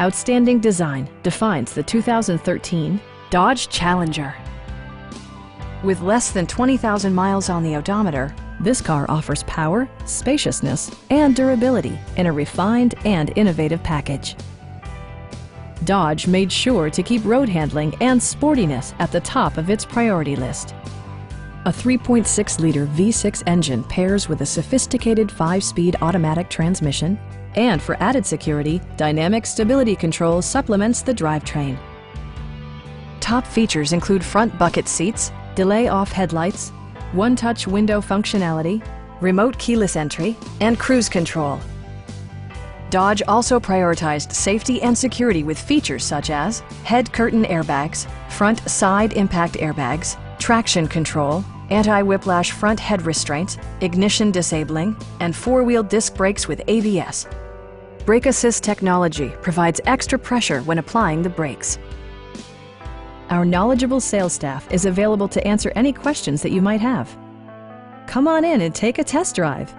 Outstanding design defines the 2013 Dodge Challenger. With less than 20,000 miles on the odometer, this car offers power, spaciousness, and durability in a refined and innovative package. Dodge made sure to keep road handling and sportiness at the top of its priority list. A 3.6-liter V6 engine pairs with a sophisticated 5-speed automatic transmission, and for added security, dynamic stability control supplements the drivetrain. Top features include front bucket seats, delay-off headlights, one-touch window functionality, remote keyless entry, and cruise control. Dodge also prioritized safety and security with features such as head curtain airbags, front side impact airbags, traction control, anti-whiplash front head restraints, ignition disabling, and 4-wheel disc brakes with ABS. Brake Assist technology provides extra pressure when applying the brakes. Our knowledgeable sales staff is available to answer any questions that you might have. Come on in and take a test drive.